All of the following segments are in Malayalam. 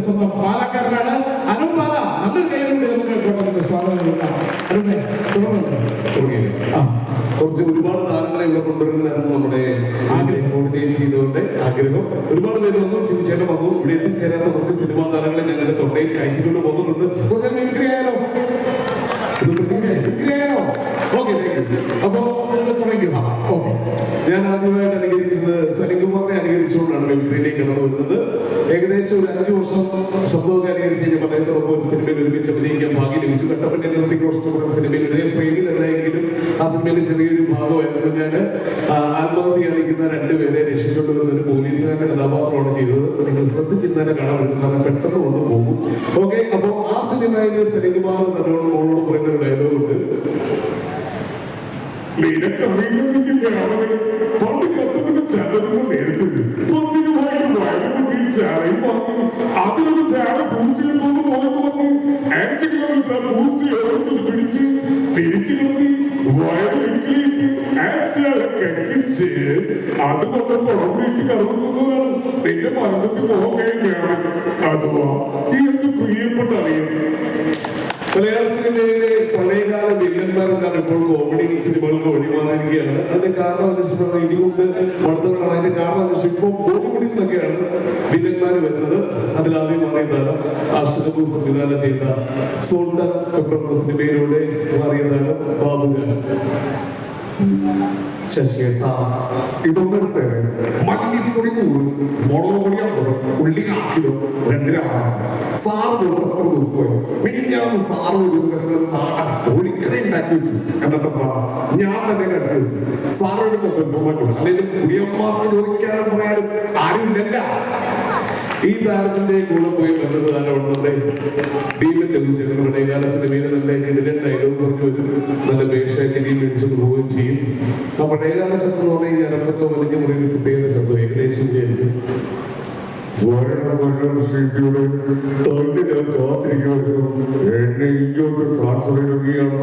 സ്വന്തം പാലക്കാരനാണ് അനൂപ് പാല. നല്ലൊരു കൈയിലൂടെ നമുക്ക് കോട്ടയത്തിന് സ്വാഗതം കൊടുക്കാം. അനൂപേ കുറച്ച് ഒരുപാട് താരങ്ങളെ ഇവിടെ കൊണ്ടുവരുന്നതായിരുന്നു നമ്മുടെ ആഗ്രഹം കോർഡിനേറ്റ് ചെയ്തുകൊണ്ട് ആഗ്രഹം. ഒരുപാട് പേര് വന്നു, ചിരിച്ചേട്ടൻ വന്നു. ഇവിടെ എത്തിച്ചേരാത്ത കുറച്ച് സിനിമാ താരങ്ങളെ ഞങ്ങളുടെ തൊണ്ടയിൽ കയറ്റിക്കൊണ്ട് പോകുന്നുണ്ട്. അപ്പോ ഞാൻ ആദ്യമായിട്ട് അനുകരിച്ചത് സലിംകുമാറിനെ അനുകരിച്ചുകൊണ്ടാണ് മിമിക്രിയിലേക്ക് കടന്നു വരുന്നത്. ഏകദേശം ഒരു 5 വർഷം ശബ്ദമൊക്കെ അനുകരിച്ച് കഴിഞ്ഞാൽ അദ്ദേഹത്തോടൊപ്പം ഒരു സിനിമയിൽ ഒരുമിച്ച് അഭിനയിക്കാൻ ഭാഗ്യം ലഭിച്ചു. കട്ടപ്പന ക്രോസ് എന്ന് പറയുന്ന സിനിമയിൽ ഒരേ ഫ്രെയിമിൽ അല്ലായെങ്കിലും ആ സിനിമയിൽ ചെറിയൊരു ഭാഗമായിരുന്നു. ഞാൻ ആത്മഹത്യ കാണിക്കുന്ന 2 പേരെ രക്ഷിച്ചുകൊണ്ട് വരുന്ന ഒരു പോലീസുകാരുടെ കഥാപാത്രമാണ് ചെയ്തത്. നിങ്ങൾ ശ്രദ്ധിച്ചിരുന്നതിനെ കാണാൻ പറ്റും, കാരണം പെട്ടെന്ന് വന്നു പോകും. ഓക്കെ, അപ്പൊ ആ സിനിമയിൽ സലിംകുമാർ നല്ലോണം മോളോട് പറയുന്ന ഒരു ഡയലോഗ് ഉണ്ട്. പണ്ട് കത്തുന്ന ചതറിന് നേരത്തെ 10 രൂപയുടെ വയറുമുട്ടി ചാറയും വാങ്ങി അതിലൊരു ചാറ പൂച്ചയെ കൊണ്ട് പോയെന്ന് പറഞ്ഞ് 5 കിലോമീറ്റർ പൂച്ചയെ ഓടിച്ചിട്ട് പിടിച്ച് തിരിച്ചു നിർത്തി വയറിലിട്ട് ആഴ്ചയാളെ കെട്ടിച്ച് അതുകൊണ്ട് പുറമേക്ക് കറുന്നതാണ് നിന്റെ മരണത്തിൽ പോകേണ്ടതാണ്. അഥവാ ഈ ഒരു പ്രിയപ്പെട്ട അറിയാം. മലയാള സിനിമയിലെ പഴയകാല വില്ലന്മാരെല്ലാം ഇപ്പോൾ കോമഡി സിനിമകൾക്ക് ഒഴിവായിരിക്കുകയാണ്. അതിന്റെ കാരണം അന്വേഷിച്ചാണ് ഇടികൊണ്ട് വളർത്തുകളാണ്. അതിന്റെ കാരണം അന്വേഷിച്ച് ഇപ്പോൾ ബോളിവുഡിൽ നിന്നൊക്കെയാണ് വില്ലന്മാർ വരുന്നത്. അതിലാദ്യം അറിയുന്നതാണ് അർഷദ് സംവിധാനം ചെയ്ത സോൾട്ടൻ പെപ്പർ സിനിമയിലൂടെ മാറിയതാണ് ബാബുരാജ്. ശശിയേട്ട ഇതൊന്നെടുത്ത് മല്ലിപ്പൊടി 100, മുളക് പൊടി 50, ഉള്ളി 1 കിലോ, 2 രാസം സാറ് കൊടുത്ത ദിവസമായി മിനിഞ്ഞാന്ന് സാറ് നാടൻ കോഴിക്കറി ഉണ്ടാക്കി വെച്ചു. എന്നിട്ടെന്താ ഞാൻ തന്നെ കണ്ടത് സാറോട് കൊണ്ടുപോകും. അല്ലെങ്കിൽ കുടിയന്മാർക്ക് ചോദിക്കാതെ പറയാനും ആരുമില്ല. ഈ താരത്തിന്റെ കൂടെ പോയി കണ്ടത് താരമുണ്ട് പഴയകാല സിനിമയിൽ നല്ല ഇതിലെ ഡയലോഗ് പറഞ്ഞു വരും, നല്ല വേഷാക്കി മേടിച്ചത് പോവുകയും ചെയ്യും. ആ പഴയകാല ശബ്ദം എന്ന് പറഞ്ഞു കഴിഞ്ഞാൽ അതൊക്കെ വലിയ മുറിയിൽ പ്രത്യേക ശബ്ദം ഏകദേശം ആയിരിക്കും. ീയുടെ തന്നെ ഞാൻ കാത്തിരിക്കുമായിരുന്നു. എന്നെ ഇങ്ങോട്ട് ട്രാൻസ്ഫർ ചെയ്യുകയാണ്.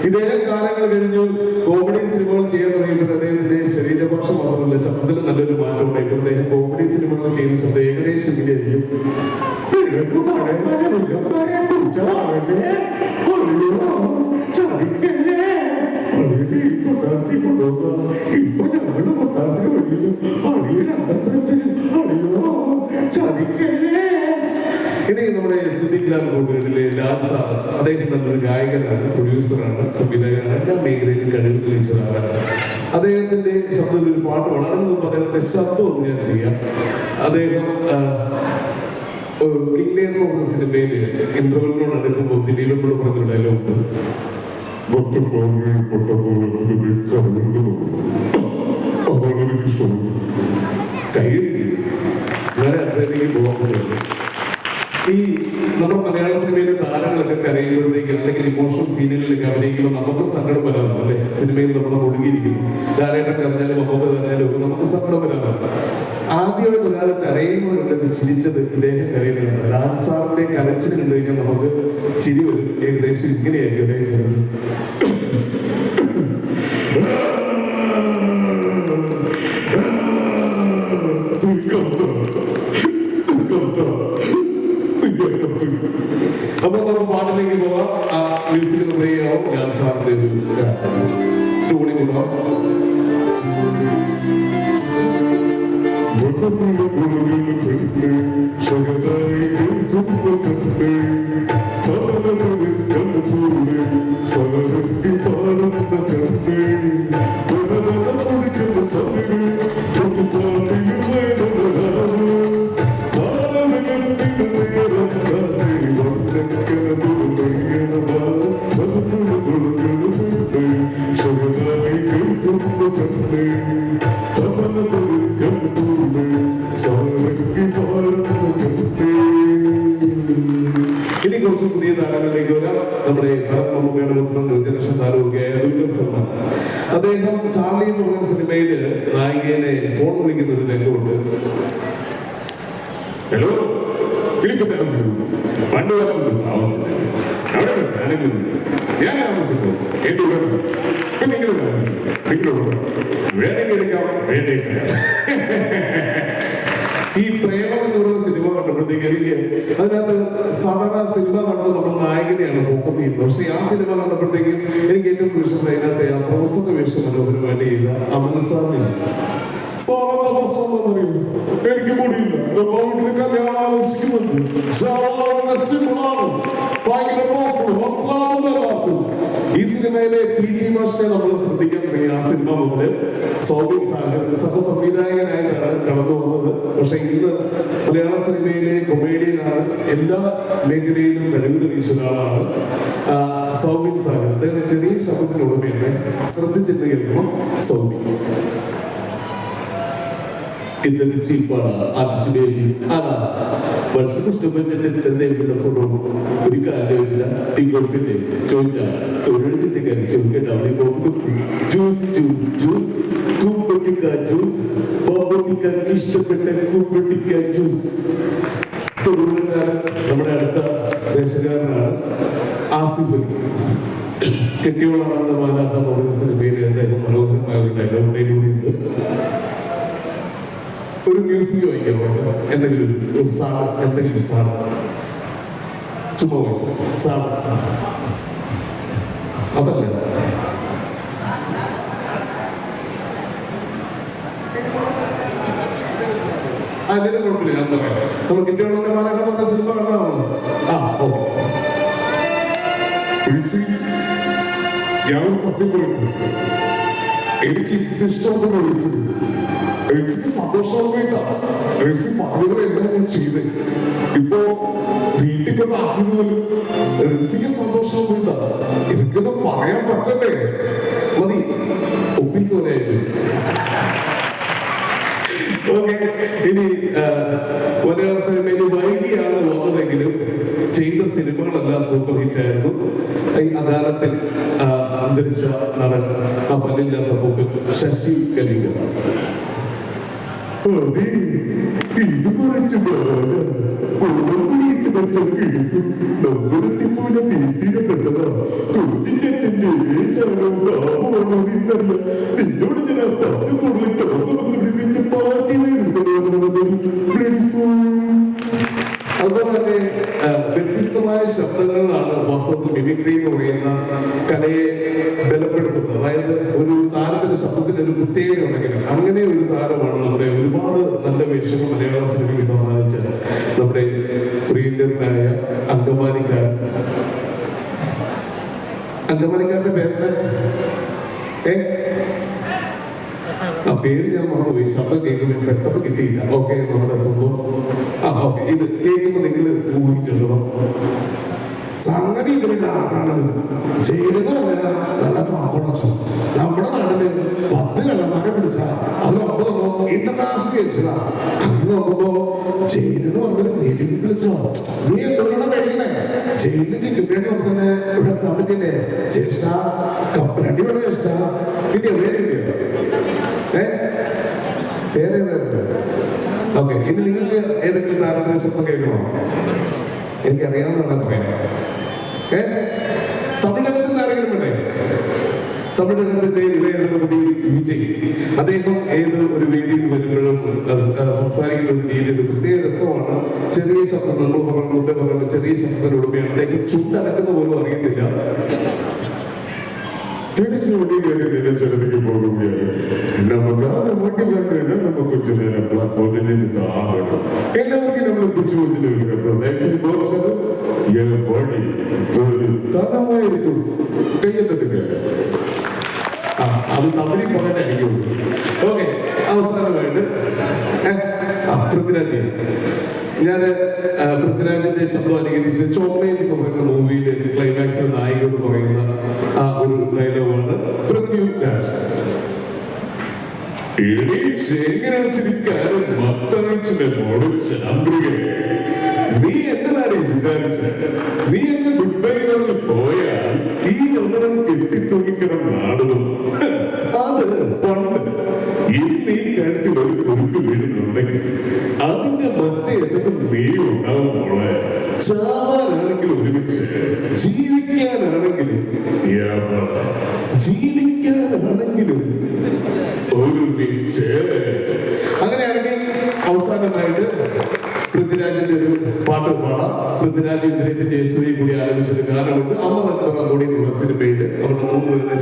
ഇദ്ദേഹം കാലങ്ങൾ കഴിഞ്ഞു കോമഡി സിനിമകൾ ചെയ്യാൻ തുടങ്ങിയപ്പോൾ അദ്ദേഹത്തിന്റെ ശരീരഭാഷ മാത്രമല്ല ശബ്ദത്തിൽ നല്ലൊരു മാറ്റം ഉണ്ടായിട്ട് അദ്ദേഹം കോമഡി സിനിമകൾ ചെയ്യുന്ന ശബ്ദം ഏകദേശം ഇങ്ങനെയായിരിക്കും. ഇപ്പൊ ഞങ്ങള് കൊണ്ടാത്തിന് വഴിയിലും അടിയിൽ അകത്തരത്തിലും അടിയോ ചതിക്കല്ലേ. ഇനി നമ്മുടെ സിദ്ദിഖ് ലാൽ പ്രോഗ്രാമിലെ ലാൽ സാർ, അദ്ദേഹം നല്ലൊരു ഗായകനാണ്, പ്രൊഡ്യൂസറാണ്, സംവിധായകനാണ്, എല്ലാ മേഖലയിലും കഴിവ് തെളിയിച്ച ആളാണ്. അദ്ദേഹത്തിന്റെ ശബ്ദത്തിൽ ഒരു പാട്ട് പാടാം. അതിന് മുമ്പ് അദ്ദേഹത്തിന്റെ ശബ്ദം ഒന്ന് ഞാൻ ചെയ്യാം. അദ്ദേഹം കില്ലേന്ന് പറഞ്ഞ സിനിമയില് ഇന്ദ്രവലിനോട് അടുക്കുമ്പോൾ ദിലീപിനോട് പറഞ്ഞ ഡയലോഗ് വേറെ അത്രയിലേക്ക് പോകാൻ പറ്റില്ല. ഈ നമ്മുടെ മലയാള സിനിമയിലെ താരങ്ങളൊക്കെ കരയുമ്പോഴത്തേക്ക് അല്ലെങ്കിൽ ഇമോഷണൽ സീനുകളിലൊക്കെ അഭിനയിക്കുമ്പോൾ നമുക്ക് സങ്കടം വരാറുണ്ട് അല്ലെ. സിനിമയിൽ നമ്മൾ ഒഴുകിയിരിക്കുന്നു, ധാരാളം കരഞ്ഞാലും നമുക്ക് കരഞ്ഞാലും ഒക്കെ നമുക്ക് സങ്കടം വരാറുണ്ട്. ആദ്യമായിട്ട് ഒരാൾ കരയുന്നവരുണ്ടെങ്കിൽ ചിരിച്ചത് ഇദ്ദേഹം കരയുന്നതാണ്. ലാൽ സാറിന്റെ കരച്ചിൽ കണ്ടു കഴിഞ്ഞാൽ നമുക്ക് ചിരി വരും. ഏകദേശം ഇങ്ങനെയായിരിക്കും അദ്ദേഹം. അപ്പൊ നമുക്ക് പാട്ടിലേക്ക് പോവാം. ആ മ്യൂസിക് പ്ലേ ചെയ്യാവും. ലാൽ സാറിന്റെ ഒരു സോണി കൊടുക്കാം. ഇനി കുറച്ച് പുതിയ താരങ്ങളിലേക്ക് വരാം. നമ്മുടെ മമ്മൂക്കയുടെ ജനറേഷൻ താരമൊക്കെയായ ദുൽഖർ സൽമാൻ. അദ്ദേഹം ചാർലി എന്ന് പറയുന്ന സിനിമയില് നായികനെ ഫോൺ വിളിക്കുന്ന ഒരു രംഗമുണ്ട്. ഹലോ, പണ്ട് ഞാൻ താമസിച്ചു. എന്റെ വേണമെങ്കിൽ എടുക്കാം, വേണമെങ്കിൽ ഈ പ്രേമം എന്ന് പറയുന്ന സിനിമ കണ്ടപ്പോഴത്തേക്ക് എനിക്ക് അതിനകത്ത് സാധാരണ സിനിമ കണ്ടത് നമ്മൾ നായകനെയാണ് ഫോക്കസ് ചെയ്യുന്നത്. പക്ഷെ ആ സിനിമ കണ്ടപ്പോഴത്തേക്കും എനിക്ക് ഏറ്റവും ഇഷ്ടപ്പെട്ട അതിനകത്ത് ആ പ്രൊഫസറിന്റെ വേഷം മനോഹരമായിട്ട് ചെയ്ത അമൽ സാറിന് സാധാരണ പ്രശ്നം എന്നറിയും എനിക്ക് മുടിയില്ല, വീട്ടിൽ കല്യാണം ആലോചിക്കുന്നുണ്ട്, ഭയങ്കര ഈ സിനിമയിലെ PT മാഷിനെ നമ്മൾ ശ്രദ്ധിക്കാൻ തുടങ്ങി. ആ സിനിമ മുതൽ സൗബിൻ സാഗർ സഹസംവിധായകനായിട്ടാണ് കടന്നു വന്നത്. പക്ഷെ ഇന്ന് മലയാള സിനിമയിലെ കൊമേഡിയനാണ്, എല്ലാ മേഖലയിലും കഴിവ് തെളിയിച്ച ഒരാളാണ് സൗബിൻ സാഗർ. അദ്ദേഹം ചെറിയ ശബ്ദത്തിനുടമയാണ്, ശ്രദ്ധിച്ചിട്ട് കേൾക്കണം. സൗബിൻ ഇതൊരു ചീപ്പാണ്, ആർട്ടിസ്റ്റിന്റെ ആണ് വർഷം ഇഷ്ടപ്പെട്ടിട്ട് എന്തെങ്കിലും ഫോട്ടോ ഒരു കാര്യം ചോദിച്ചാൽ ചോദിച്ചാൽ സോഴിച്ചിട്ട് കാര്യം ചോദിക്കേണ്ട അവിടെ പോകും. ജ്യൂസ് ജ്യൂസ് ജ്യൂസ് കൂമ്പട്ടിക്ക ജ്യൂസ്, ബോബട്ടിക്കാർക്ക് ഇഷ്ടപ്പെട്ട കൂമ്പട്ടിക്ക ജ്യൂസ്. തൊഴിലുകാരൻ നമ്മുടെ അടുത്ത ദേശക്കാരനാണ് ആസിഫ് അലി. കെട്ടിയോളാണെന്ന് മാലാഖ എന്ന് പറയുന്ന സിനിമയിൽ അദ്ദേഹം മനോഹരമായ ഒരു ഡയലോഗിലൂടെയുണ്ട്. ഒരു മ്യൂസിക് വായിക്കാമോ? എന്തെങ്കിലും ഒരു സാധനം, എന്തെങ്കിലും സാധനം ചുമ്മാ വായിക്കും. സാധനം അതല്ല, അതിന്റെ കുഴപ്പമില്ല, ഞാൻ പറയാം. നമ്മൾ കിട്ടിയോളൊക്കെ മാലാഖ സിനിമ കണ്ടാണോ? ഞാൻ സത്യം പറയുന്നു, എനിക്ക് ഇഷ്ടപ്പെട്ട വിളിച്ചത് റെക്സിക്ക് സന്തോഷം വേണ്ട. റെക്സി പറഞ്ഞത് എല്ലാം ഞാൻ ചെയ്തേ. ഇപ്പോ വീട്ടിൽ കൊണ്ട് ആക്കുന്നത് റെക്സിക്ക് സന്തോഷം വേണ്ട. ഇതൊക്കെ പറയാൻ പറ്റണ്ടേ? മതി, ഒപ്പീസ് പോലെയായിട്ട്. ഓക്കെ, ഇനി മലയാള സിനിമയിൽ വൈകിയാണ് വന്നതെങ്കിലും ചെയ്ത സിനിമകളെല്ലാം സൂപ്പർ ഹിറ്റ് ആയിരുന്നു. ഈ അദാലത്തിൽ അന്തരിച്ച നടൻ ആ പല്ലില്ലാത്ത പൂക്കൾ ശശി കലിംഗ. ഇത് കുറച്ച് നമ്മുടെ വീട്ടിലെ പ്രഥമ കുട്ടിന്റെ നിന്നോട് ഞാൻ പത്ത് കൂടുതൽ ചോദ്യം പാർട്ടി അതുപോലെ തന്നെ വ്യത്യസ്തമായ ശബ്ദങ്ങളിലാണ് വസന്ത് മിമിക്രി എന്ന് പറയുന്ന കലയെ ബലപ്പെടുത്തുന്നത്. അതായത് ഒരു താരത്തിന്റെ ശബ്ദത്തിന് ഒരു പ്രത്യേകത ഉണ്ടെങ്കിലും അങ്ങനെ ഒരു താരമാണ് നമ്മുടെ ഒരുപാട് നല്ല വേഷങ്ങൾ മലയാള സിനിമയ്ക്ക് സമ്മാനിച്ച നമ്മുടെ പ്രിയങ്കരനായ അങ്കമാലിക്കാരൻ. അങ്കമാലിക്കാരന്റെ പേര് ആ പേര് ഞാൻ മറന്നുപോയി. ശബ്ദം കേൾക്കുമ്പോൾ പെട്ടെന്ന് കിട്ടിയില്ല. ഓക്കെ, നമ്മുടെ സംഭവം ഓക്കെ, ഇത് കേൾക്കുമ്പോൾ നിങ്ങൾ ഊഹിച്ചിടണം. സംഗതി ചെയ്യുന്ന നല്ല സാമ്പണം. നമ്മുടെ നാട്ടില് 10 കള്ളന്മാരെ പിടിച്ച അത് 9 ഇന്റർനാഷണൽ കേസിലാ. അങ്ങനെ നോക്കുമ്പോ ജയിലെന്ന് പറഞ്ഞൊരു നേരിട്ട് വിളിച്ചോ, നീ എന്തുകൊണ്ടാണ് കഴിക്കണേ? ജയിലിൽ ചിക്കൻ ബിരിയാണി നോക്കുന്നേ ഇവിടെ എത്താൻ പറ്റില്ലേ? ജ്യേഷ്ഠ കപ്പലണ്ടി ഇവിടെ ജ്യേഷ്ഠ കിട്ടിയോ? പേര് കിട്ടിയോ? പേരേതായിരുന്നു? ഓക്കെ, ഇനി നിങ്ങൾക്ക് ഏതെങ്കിലും താരത്തിന്റെ ശബ്ദം കേൾക്കണോ? എനിക്കറിയാവുന്നതാണ് പറയാം. തമിഴകത്തിൽ ആരെങ്കിലും വേണ്ടേ? തമിഴകത്തിന്റെ ഇളയതലമുടി വിജയ്, അദ്ദേഹം ഏത് ഒരു വേദിയിൽ വരുമ്പോഴും സംസാരിക്കുന്ന ഒരു രീതി പ്രത്യേക രസമാണ്. ചെറിയ ശബ്ദം, നമ്മൾ പറയുമ്പോൾ ചെറിയ ശബ്ദത്തിലൂടെയാണ് അദ്ദേഹം ചുണ്ടനക്കുന്ന പോലും അറിയത്തില്ല. ചെലവിലേക്ക് പോകുകയാണ്. നമുക്കാണ് മോട്ടിവേറ്റ് നമുക്ക് കുറച്ച് നേരം പ്ലാറ്റ്ഫോമിൽ നിന്ന് താഴണം. എല്ലാവർക്കും നമ്മൾ കുറിച്ച് തനമായിരിക്കും കയ്യെത്തില്ല. അത് തമിഴിൽ പറയാനായിരിക്കും. ഓക്കെ, അവസാനമായിട്ട് പൃഥ്വിരാജ്. ഞാൻ പൃഥ്വിരാജിന്റെ ശബ്ദം അനുകരിച്ച് ചോക്ലേറ്റ് എന്ന് പറയുന്ന മൂവിയിലെ ക്ലൈമാക്സ് നായികയോട് പറയുന്ന ആ ഒരു ഡയലോഗാണ് പൃഥ്വിരാജ്. നീ എന്നതാണ് വിചാരിച്ചത്? നീ എന്ന് ഗുഡ് ബൈ പറഞ്ഞ് പോയാൽ ഈ നമ്മളെ കെട്ടിത്തൂങ്ങിക്കണം നാടും. അത് പണ്ട് ഇന്ന് ഈ കാര്യത്തിൽ ഒരു കുറുക്ക് വീടുന്നുണ്ടെങ്കിൽ അതിന്റെ മറ്റേ നീ ഉണ്ടാവും മോളെ. ചാവാനാണെങ്കിൽ ഒരുമിച്ച്, ജീവിക്കാനാണെങ്കിലും ജീവിക്കാനാണെങ്കിലും ഒരുമിച്ച്. അങ്ങനെയാണെങ്കിൽ അവസാനമായിട്ട് പൃഥ്വിരാജിന്റെ ഒരു പാട്ട് പാടാം. പൃഥ്വിരാജ് ഇന്ദ്രജിത്ത് ജയസൂരി കൂടി ആരംഭിച്ചൊരു ഗാനമുണ്ട്. അമ്മ കൂടി സിനിമയിൽ അവരുടെ 3 പേരുടെ